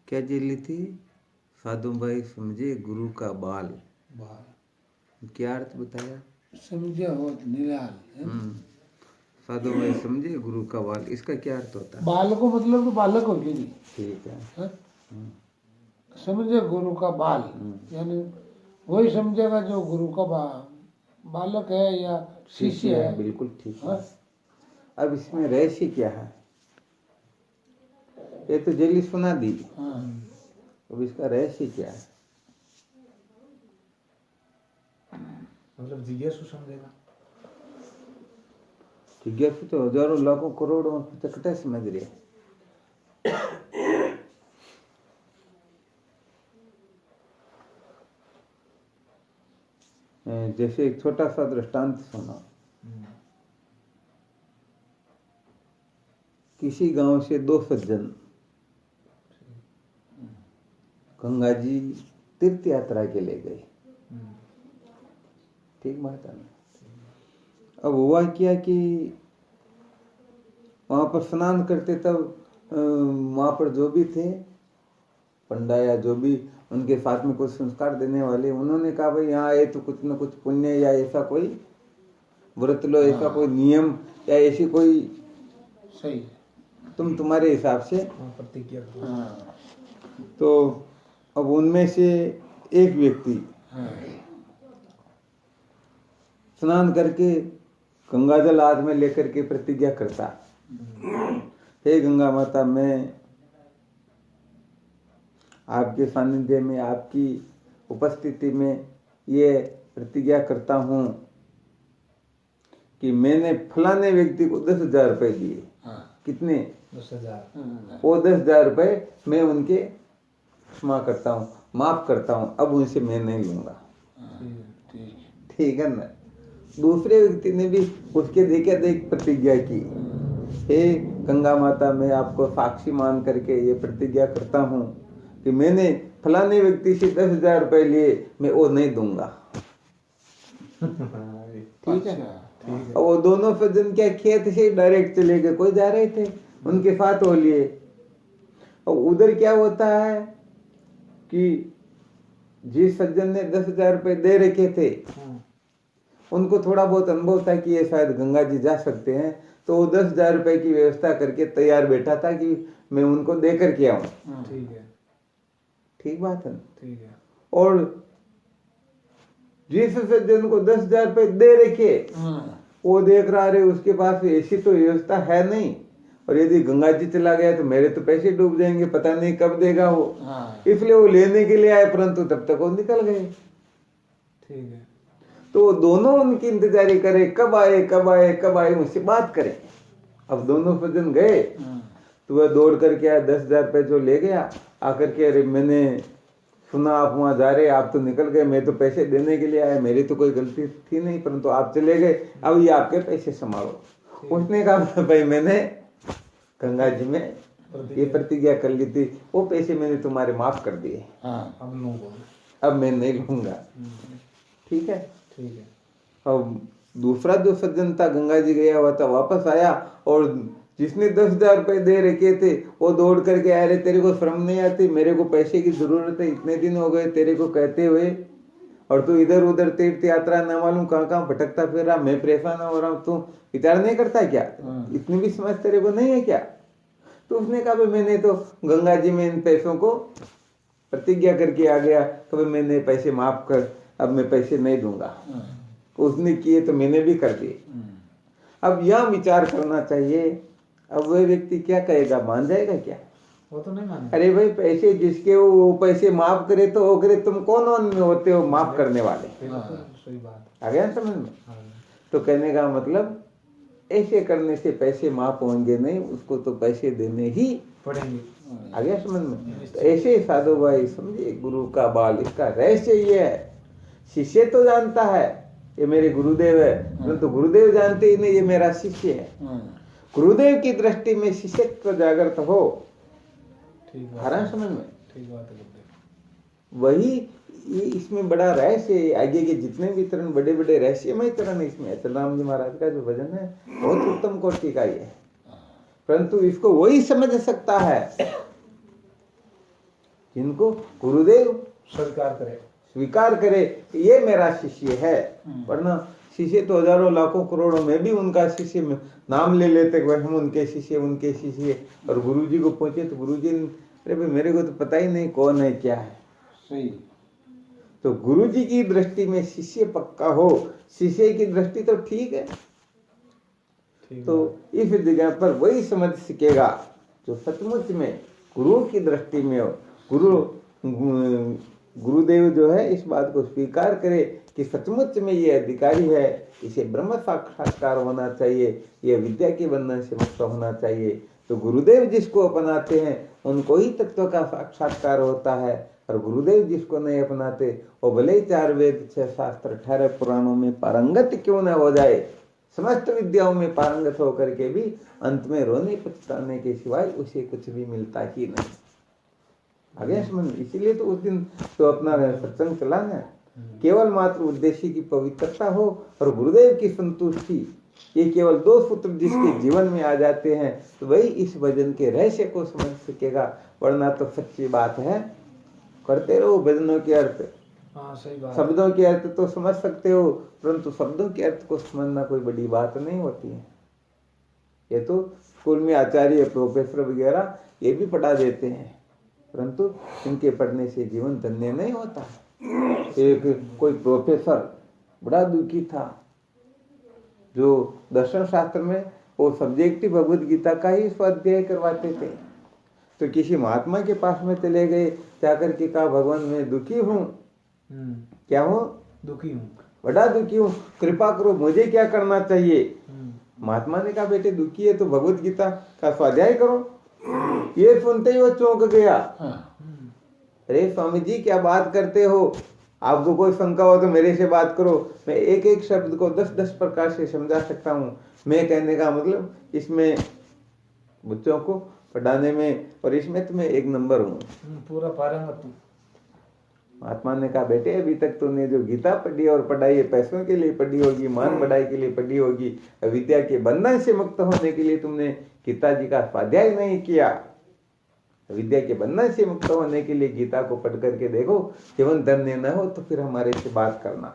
क्या जेली थी? साधु भाई समझे गुरु का बाल। बाल क्या अर्थ बताया? समझे हो तो निराल है। साधु भाई समझे गुरु का बाल, इसका क्या अर्थ होता है? बाल को मतलब तो बालक हो गया जी। ठीक है। हाँ? समझे गुरु का बाल यानी वही समझेगा जो गुरु का बालक है या शिष्य है। बिल्कुल ठीक है। हाँ? अब इसमें रहस्य क्या है? ये तो जेली सुना दी। हाँ। अब इसका रहस्य क्या है? मतलब जिज्ञासु समझेगा। जिज्ञासु तो हजारों लाखों करोड़ों चकटे समझ रहे। जैसे एक छोटा सा दृष्टांत सुना। किसी गांव से दो सज्जन गंगा जी तीर्थ यात्रा के लिए गए। ठीक बात है ना? अब हुआ क्या कि वहां पर स्नान करते तब वहां पर जो भी थे पंडा या जो भी उनके साथ में कुछ संस्कार देने वाले, उन्होंने कहा भाई यहाँ आए तो कुछ न कुछ पुण्य या ऐसा कोई व्रत लो, ऐसा कोई नियम या ऐसी कोई सही तुम तुम्हारे हिसाब से प्रतिज्ञा। तो अब उनमें से एक व्यक्ति स्नान करके गंगा जल हाथ में लेकर के प्रतिज्ञा करता, हे गंगा माता, मैं आपके सानिध्य में आपकी उपस्थिति में ये प्रतिज्ञा करता हूं कि मैंने फलाने व्यक्ति को 10,000 रुपए दिए। कितने? 10,000। वो 10,000 रुपए मैं उनके क्षमा करता हूँ, माफ करता हूँ, अब उनसे मैं नहीं लूंगा। ठीक है ना? दूसरे व्यक्ति ने भी उसके देख प्रतिज्ञा की, हे गंगा माता, मैं आपको साक्षी मान करके ये प्रतिज्ञा करता हूँ कि मैंने फलाने व्यक्ति से 10,000 रुपए लिए, मैं वो नहीं दूंगा। ठीक है। और वो दोनों सज्जन क्या खेत से डायरेक्ट चले गए, कोई जा रहे थे उनके साथ हो लिए। और उधर क्या होता है कि जिस सज्जन ने 10,000 रुपए दे रखे थे उनको थोड़ा बहुत अनुभव था कि ये शायद गंगा जी जा सकते हैं, तो वो 10,000 रुपए की व्यवस्था करके तैयार बैठा था कि मैं उनको दे करके आऊं। ठीक है। ठीक बात है ना? ठीक है। और जिस सज्जन को 10,000 रुपए दे रखे वो देख रहा है उसके पास ऐसी तो व्यवस्था है नहीं, और यदि गंगा जी चला गया तो मेरे तो पैसे डूब जाएंगे, पता नहीं कब देगा वो। इसलिए वो लेने के लिए आए, परंतु तब तक वो निकल गए। ठीक है। तो दोनों उनकी इंतजारी करे, कब आए कब आए कब आए, मुझसे बात करें। अब दोनों सज्जन गए तो वह दौड़ करके आया, 10,000 रुपए जो ले गया, आकर के अरे मैंने सुना आप वहां जा रहे, आप तो निकल गए, मैं तो पैसे देने के लिए आया, मेरी तो कोई गलती थी नहीं, परंतु आप चले गए, अब ये आपके पैसे संभालो। उसने कहा भाई मैंने गंगा जी में ये प्रतिज्ञा कर ली थी, वो पैसे मैंने तुम्हारे माफ कर दिए, अब मैं नहीं लूंगा। ठीक है। ठीक है। अब दूसरा जो सज्जन था गंगा जी गया हुआ था, वापस आया और जिसने 10,000 रुपए दे रखे थे वो दौड़ करके आया, रे तेरे को शर्म नहीं आती, मेरे को पैसे की जरूरत है, इतने दिन हो गए तेरे को कहते हुए, और तू इधर उधर तीर्थ यात्रा न मालूम कहाँ कहाँ भटकता फिर रहा, मैं परेशान हो रहा हूँ, तू विचार नहीं करता क्या? इतनी भी समझ तेरे को नहीं है क्या? तो उसने कहा मैंने तो गंगा जी में इन पैसों को प्रतिज्ञा करके आ गया, कभी मैंने पैसे माफ कर, अब मैं पैसे नहीं दूंगा। उसने किए तो मैंने भी कर दिए। अब यह विचार करना चाहिए, अब वह व्यक्ति क्या कहेगा, मान जाएगा क्या? वो तो नहीं मानेगा। अरे भाई पैसे जिसके वो पैसे माफ करे तो वो करे, तुम कौन होते हो माफ करने वाले? सही बात आ गया समझ में? तो कहने का मतलब ऐसे करने से पैसे माफ होंगे नहीं, उसको तो पैसे देने ही पड़ेंगे। आ गया समझ में? तो ऐसे साधु भाई समझिए गुरु का बाल, इसका रहस्य ये है, शिष्य तो जानता है ये मेरे गुरुदेव है, परंतु गुरुदेव जानते ही नहीं ये मेरा शिष्य है। गुरुदेव की दृष्टि में शिष्यत्व जागृत हो, आ रहा है समझ में? ठीक बात है। वही ये इसमें बड़ा रहस्य है। आगे के जितने भी तरण बड़े बड़े रहस्यमय तरण इसमें, अचल राम जी महाराज का जो भजन है बहुत उत्तम कोटि का ये है, परंतु इसको वही समझ सकता है जिनको गुरुदेव स्वीकार करे। स्वीकार करे ये मेरा शिष्य है। वरना शिष्य तो हजारों लाखों करोड़ों में भी उनका शिष्य नाम ले लेते कि हम उनके शिष्य, और गुरुजी को पहुंचे तो गुरुजी अरे भाई मेरे को तो पता ही नहीं कौन है क्या है। सही। तो गुरुजी की दृष्टि में शिष्य पक्का हो, शिष्य की दृष्टि तो ठीक है। ठीक तो इस जगह पर वही समझ सकेगा जो सचमुच में गुरु की दृष्टि में हो। गुरुदेव जो है इस बात को स्वीकार करे कि सचमुच में ये अधिकारी है, इसे ब्रह्म साक्षात्कार होना चाहिए, ये विद्या के बंधन से मुक्त होना चाहिए। तो गुरुदेव जिसको अपनाते हैं उनको ही तत्व का साक्षात्कार होता है, और गुरुदेव जिसको नहीं अपनाते वो भले ही 4 वेद 6 शास्त्र 18 पुराणों में पारंगत क्यों न हो जाए, समस्त विद्याओं में पारंगत होकर के भी अंत में रोने पछताने के सिवाय उसे कुछ भी मिलता ही नहीं। आगे समझ। इसीलिए तो उस दिन तो अपना सत्संग चला ना, केवल मात्र उद्देश्य की पवित्रता हो और गुरुदेव की संतुष्टि, ये केवल 2 सूत्र जिसके जीवन में आ जाते हैं तो वही इस भजन के रहस्य को समझ सकेगा। वरना तो सच्ची बात है, करते रहो भजनों के अर्थ, हाँ सही बात। शब्दों के अर्थ तो समझ सकते हो, परंतु शब्दों के अर्थ को समझना कोई बड़ी बात नहीं होती है। ये तो स्कूल में आचार्य प्रोफेसर वगैरह ये भी पढ़ा देते हैं, परंतु इनके पढ़ने से जीवन धन्य नहीं होता। एक कोई प्रोफेसर बड़ा दुखी था, जो दर्शन शास्त्र में वो सब्जेक्टिव भगवद गीता का ही स्वाध्याय करवाते थे। तो किसी महात्मा के पास में चले गए, जाकर के कहा भगवान मैं दुखी हूँ। क्या हूँ? दुखी हूँ, बड़ा दुखी हूँ, कृपा करो, मुझे क्या करना चाहिए? महात्मा ने कहा बेटे दुखी है तो भगवद गीता का स्वाध्याय करो। ये सुनते ही वो चौंक गया। अरे स्वामी जी क्या बात करते हो, आपको कोई शंका हो तो मेरे से बात करो, मैं एक एक शब्द को 10-10 प्रकार से समझा सकता हूँ। मैं कहने का मतलब इसमें बच्चों को पढ़ाने में और इसमें तो मैं 1 नंबर हूँ, पूरा पारंगत हूँ। महात्मा ने कहा बेटे अभी तक तूने जो गीता पढ़ी और पढ़ाई है पैसों के लिए पढ़ी होगी, मान बढ़ाई के लिए पढ़ी होगी, विद्या के बंधन से मुक्त होने के लिए तुमने गीता जी का स्वाध्याय नहीं किया। विद्या के बंधन से मुक्त होने के लिए गीता को पढ़ करके देखो, जीवन धन्य न हो तो फिर हमारे से बात करना।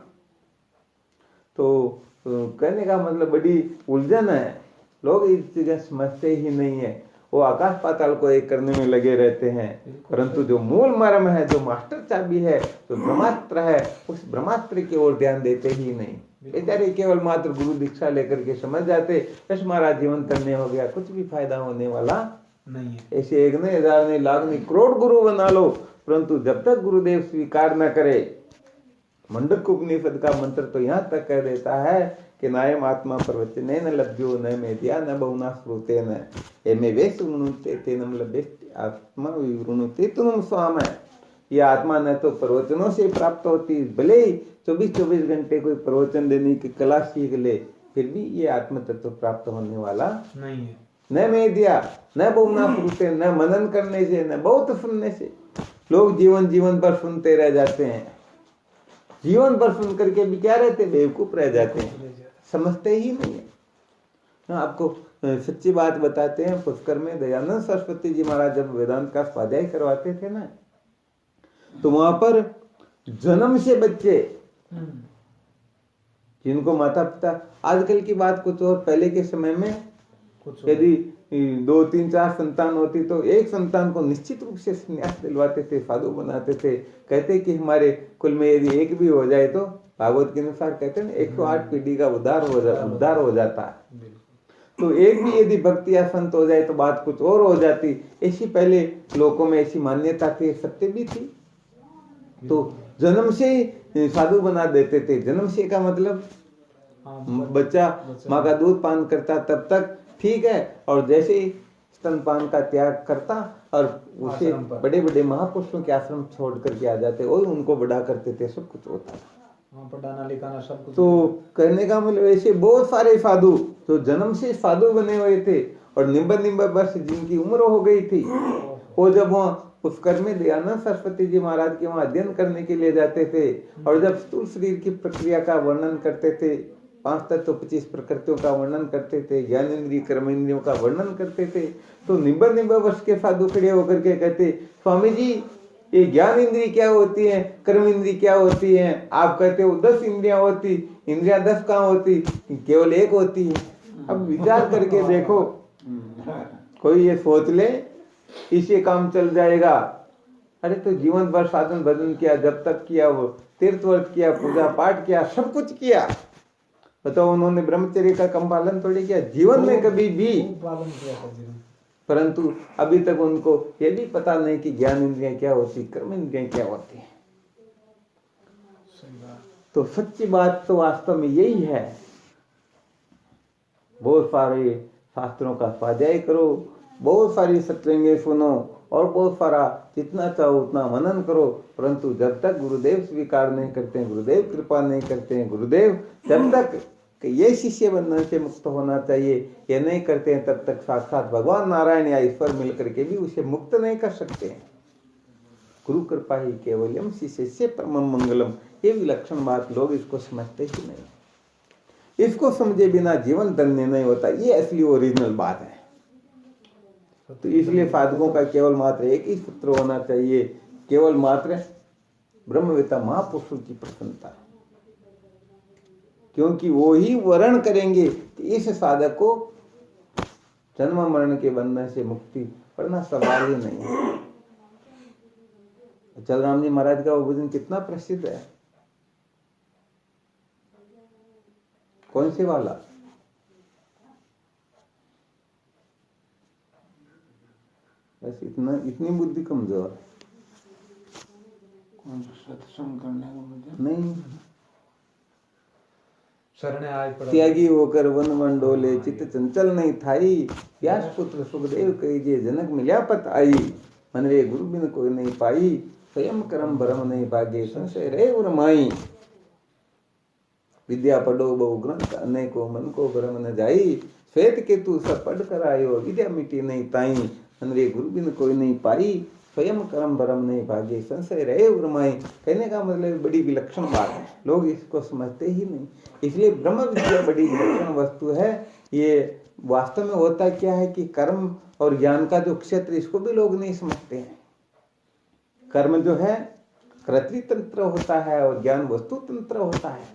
तो कहने का मतलब बड़ी उलझन है, लोग इस जगह समझते ही नहीं है, वो आकाश पाताल को एक करने में लगे रहते हैं, परंतु जो मूल मर्म है, जो मास्टर चाबी है, जो ब्रह्मास्त्र है, उस ब्रह्मास्त्र की ओर ध्यान देते ही नहीं। बेचारे केवल मात्र गुरु दीक्षा लेकर के समझ जाते बस हमारा जीवन धन्य हो गया, कुछ भी फायदा होने वाला नहीं है। ऐसे 1 नहीं 1000 नहीं लाख नहीं करोड़ गुरु बना लो, परंतु जब तक गुरुदेव स्वीकार न करे, मंडक उपनिषद का मंत्र तो यहाँ तक कह देता है कि नायम आत्मा प्रवचने न लभ्यो न मेद्या न बहुना श्रुते न एमे वेश वृणुते तेनम लभ्यते आत्मा विवृणुते तुम स्वाम है। ये आत्मा न तो प्रवचनों से प्राप्त होती, भले ही 24-24 घंटे कोई प्रवचन देने की कला सीख ले, फिर भी ये आत्म तत्व प्राप्त होने वाला नहीं है। न मेद्या न बहुना श्रुते, न मनन करने से, न बहुत सुनने से। लोग जीवन भर सुनते रह जाते हैं, जीवन भर सुन करके भी क्या रहते, बेवकूफ रह जाते हैं, समझते ही नहीं है। आपको सच्ची बात बताते हैं, पुष्कर में दयानंद सरस्वती जी महाराज जब वेदांत का स्वाध्याय करवाते थे ना, तो वहां पर जन्म से बच्चे जिनको माता पिता, आजकल की बात कुछ और, पहले के समय में यदि 2, 3, 4 संतान होती तो एक संतान को निश्चित रूप से संन्यास दिलवाते थे, साधु बनाते थे। कहते कि हमारे कुल में यदि एक भी हो जाए तो भागवत के अनुसार कहते हैं 108 पीढ़ी का उद्धार हो जाता है। तो एक भी यदि भक्ति या संत हो जाए तो बात कुछ और हो जाती। ऐसी पहले लोगों में ऐसी मान्यता थी, सत्य भी थी। तो जन्म से ही साधु बना देते थे। जन्म से का मतलब बच्चा माँ का दूध पान करता तब तक ठीक है, और जैसे ही स्तनपान का त्याग करता और उसे बड़े बड़े महापुरुषों के आश्रम छोड़ करके आ जाते, वही उनको बड़ा करते थे, सब कुछ होता था, पढ़ाना लिखाना सब कुछ। तो कहने का मतलब ऐसे बहुत सारे साधु जो जन्म से साधु बने हुए थे और निम्ब वर्ष जिनकी उम्र हो गई थी, वो जब वहाँ पुष्कर में दयानंद सरस्वती जी महाराज के वहाँ अध्ययन करने के लिए जाते थे, और जब स्थूल शरीर की प्रक्रिया का वर्णन करते थे, 5 तत्व 25 प्रकृतियों का वर्णन करते थे, ज्ञानेन्द्रिय कर्मेंद्रियों का वर्णन करते थे, तो निम्ब वर्ष के साधु खड़े होकर के कहते स्वामी जी ये ज्ञान इंद्रिय क्या होती है, कर्म इंद्रिय क्या होती है? आप कहते हो 10 इंद्रियां होती, इंद्रियां 10 कहाँ होती? केवल एक होती है। अब विचार करके देखो, कोई ये सोच ले इससे काम चल जाएगा। अरे तो जीवन भर साधन भजन किया, जब तक किया, वो तीर्थ व्रत किया, पूजा पाठ किया, सब कुछ किया, बताओ उन्होंने ब्रह्मचर्य का कम पालन थोड़ी किया जीवन में कभी भी, पालन किया था जीवन। परंतु अभी तक उनको ये भी पता नहीं कि ज्ञान इंद्रियां क्या होती, कर्म इंद्रियां क्या होती है। सही बात। तो सच्ची बात तो वास्तव में यही है। बहुत सारे शास्त्रों का स्वाध्याय करो, बहुत सारी सत्संगें सुनो और बहुत सारा जितना चाहो उतना मनन करो, परंतु जब तक गुरुदेव स्वीकार नहीं करते हैं, गुरुदेव कृपा नहीं करते हैं, गुरुदेव जब तक कि ये शिष्य बंधन से मुक्त होना चाहिए ये नहीं करते हैं, तब तक साक्षात भगवान नारायण या ईश्वर मिलकर के भी उसे मुक्त नहीं कर सकते हैं। गुरु कृपा ही केवलम शिष्य से परमम मंगलम, ये विलक्षण बात लोग इसको समझते ही नहीं। इसको समझे बिना जीवन धन्य नहीं होता, ये असली ओरिजिनल बात है। तो इसलिए साधकों का केवल मात्र एक ही सूत्र होना चाहिए, केवल मात्र ब्रह्मवेत्ता महापुरुषों की प्रसन्नता, क्योंकि वो ही वर्ण करेंगे कि इस साधक को जन्म मरण के बंधन से मुक्ति, वरना सवाल ही नहीं है। चलराम जी महाराज का वो भजन कितना प्रसिद्ध है, कौन से वाला? बस इतना, इतनी बुद्धि कमजोर है। कौन सा सत्संग करने का मुझे नहीं, शरण आए पड़ा। त्यागी होकर वन वन डोले, चित्त चंचल नहीं थाई, व्यास पुत्र सुखदेव कहिए जनक मिल्या पत आई, मन रे गुरु बिन कोई नहीं पाई, स्वयं कर्म भरम नहीं भागे, संशय रहे उर्माई। विद्या पढ़ो बहु ग्रंथ अनेको, मन को भरम न जाई, श्वेत केतु सब पढ़ कर आयो, विद्या मिटी नहीं ताई, मन रे गुरु बिन कोई नहीं पाई, स्वयं कर्म भरम नहीं भागे, संशय रहे उर्माई। कहने का मतलब बड़ी विलक्षण बात है, लोग इसको समझते ही नहीं। इसलिए ब्रह्म विद्या बड़ी विलक्षण वस्तु है। ये वास्तव में होता क्या है कि कर्म और ज्ञान का जो क्षेत्र, इसको भी लोग नहीं समझते हैं। कर्म जो है कर्तृ तंत्र होता है और ज्ञान वस्तु तंत्र होता है।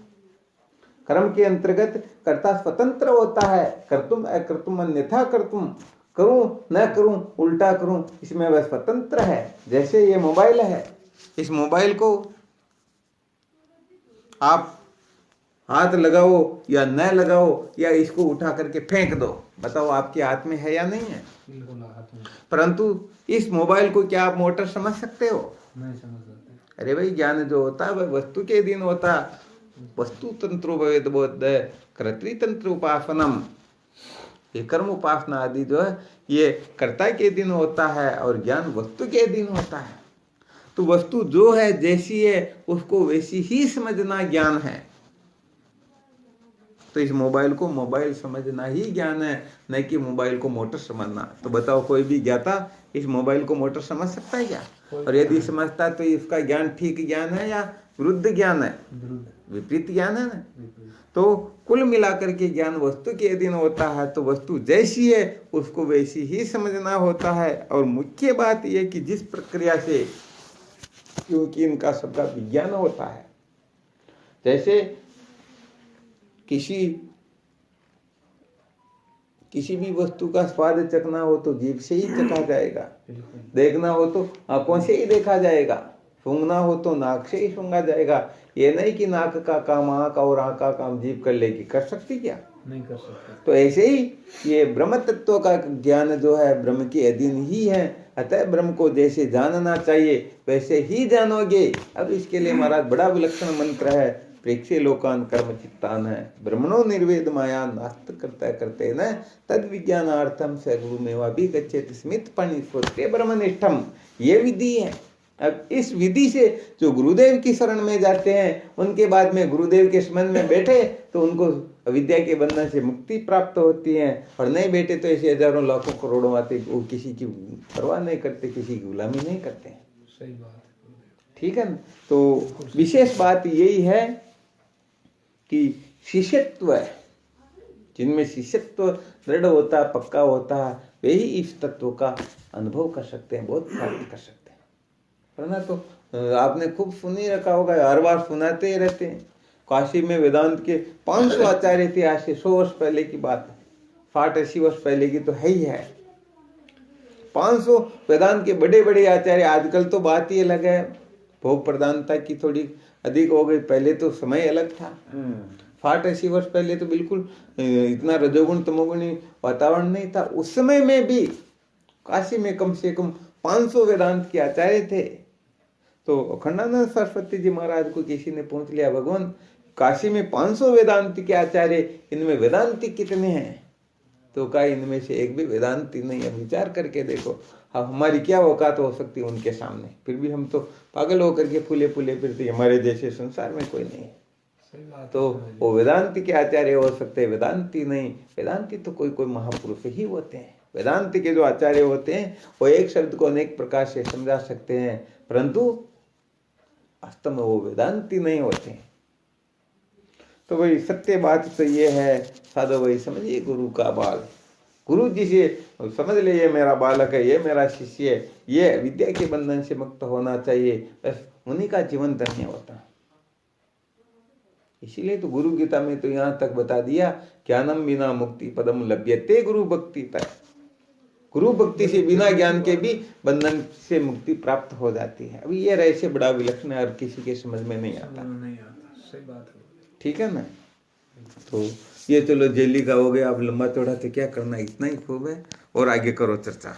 कर्म के अंतर्गत कर्ता स्वतंत्र होता है, कर्तुम अकर्तुम अन्यथा कर्तुम, करूं न करूं उल्टा करूं, इसमें वह स्वतंत्र है। जैसे ये मोबाइल है, इस मोबाइल को आप हाथ लगाओ या न लगाओ या इसको उठा करके फेंक दो, बताओ आपके हाथ में है या नहीं है? बिल्कुल हाथ में। परंतु इस मोबाइल को क्या आप मोटर समझ सकते हो? नहीं समझ सकते। अरे भाई, ज्ञान जो होता है वह वस्तु के अधीन होता है। वस्तु तंत्रो भवेद बोध, कर्तृ तंत्र उपासनम, ये कर्म उपासना आदि जो है ये कर्ता के अधीन होता है और ज्ञान वस्तु के अधीन होता है। तो वस्तु जो है जैसी है उसको वैसी ही समझना ज्ञान है। तो इस मोबाइल को मोबाइल समझना ही ज्ञान है, न कि मोबाइल को मोटर समझना। तो बताओ कोई भी ज्ञाता इस मोबाइल को मोटर समझ सकता है क्या? और यदि समझता है तो इसका ज्ञान ठीक ज्ञान है या विरुद्ध ज्ञान है? विपरीत ज्ञान है ना। तो कुल मिलाकर के ज्ञान वस्तु के अधीन होता है, तो वस्तु जैसी है उसको वैसी ही समझना होता है। और मुख्य बात यह कि जिस प्रक्रिया से, क्योंकि इनका सबका विज्ञान होता है, जैसे किसी भी वस्तु का स्वाद चखना हो तो जीभ से ही चखा जाएगा, देखना हो तो आंखों से ही देखा जाएगा, सूंघना हो तो नाक से ही सूंघा जाएगा। ये नहीं कि नाक का काम आंख और आंख का काम जीभ कर लेगी, कर सकती क्या? नहीं कर सकती। तो ऐसे ही ये ब्रह्म तत्व का ज्ञान जो है ब्रह्म के अधीन ही है। अतः ब्रह्म को जैसे जानना चाहिए वैसे ही जानोगे। अब इसके लिए महाराज बड़ा विलक्षण मंत्र है, प्रेक्षे लोकान कर्म चित्तान है, ब्रह्मणो निर्वेद माया नास्त करता करते न तद विज्ञानार्थम स गुरु मेवा भी गच्छेत स्मित पाणी स्वते ब्रह्मनिष्ठम। ये विधि है। अब इस विधि से जो गुरुदेव की शरण में जाते हैं, उनके बाद में गुरुदेव के संबंध में बैठे तो उनको अविद्या के बंधन से मुक्ति प्राप्त होती है। और नहीं बैठे तो ऐसे हजारों लाखों करोड़ों आते, वो किसी की परवाह नहीं करते, किसी की गुलामी नहीं करते। सही बात है। ठीक है ना। तो विशेष बात यही है कि शिष्यत्व, जिनमें शिष्यत्व दृढ़ होता है, पक्का होता है, वे ही इस तत्व का अनुभव कर सकते हैं, बहुत प्राप्त कर सकते हैं। वरना तो आपने खूब सुनी रखा होगा, हर बार सुनाते ही रहते हैं। काशी में वेदांत के 500 आचार्य थे, आज से 100 वर्ष पहले की बात है, 60-80 वर्ष पहले की तो है ही है। 500 वेदांत के बड़े बड़े आचार्य। आजकल तो बात ही अलग है, भोग प्रधानता की थोड़ी अधिक हो गई, पहले तो समय अलग था। 60-80 वर्ष पहले तो बिल्कुल इतना रजोगुण तमोगुणी वातावरण नहीं था। उस समय में भी काशी में कम से कम 500 वेदांत के आचार्य थे। तो अखंडानंद सरस्वती जी महाराज को किसी ने पूछ लिया, भगवान काशी में 500 वेदांती के आचार्य, इनमें वेदांती कितने हैं? तो कहा इनमें से एक भी वेदांती नहीं है। विचार करके देखो, अब हमारी क्या औकात हो सकती है उनके सामने। फिर भी हम तो पागल होकर के फूले फूले फिरते, हमारे जैसे संसार में कोई नहीं है। सही बात तो वो वेदांती के आचार्य हो सकते हैं, वेदांती नहीं। वेदांती तो कोई कोई महापुरुष ही होते हैं। वेदांती के जो आचार्य होते हैं वो एक शब्द को अनेक प्रकार से समझा सकते हैं, परंतु वास्तव में वो वेदांती नहीं होते हैं। तो भाई सत्य बात तो ये है, साधो भाई समझिए गुरु का बाल, गुरु जी से समझ ले ये मेरा बालक है, ये मेरा शिष्य है, ये विद्या के बंधन से मुक्त होना चाहिए, बस उन्हीं का जीवन धन्य होता। इसीलिए तो गुरु गीता में तो यहाँ तक बता दिया, ज्ञानम बिना मुक्ति पदम लभ्यते गुरु भक्ति तक। गुरु भक्ति से बिना ज्ञान के भी बंधन से मुक्ति प्राप्त हो जाती है। अभी ये रहस्य बड़ा विलक्षण है और किसी के समझ में नहीं आता। नहीं आता, सही बात है। ठीक है ना। तो ये चलो जेली का हो गया, अब लंबा चौड़ा तो क्या करना, इतना ही खूब है, और आगे करो चर्चा।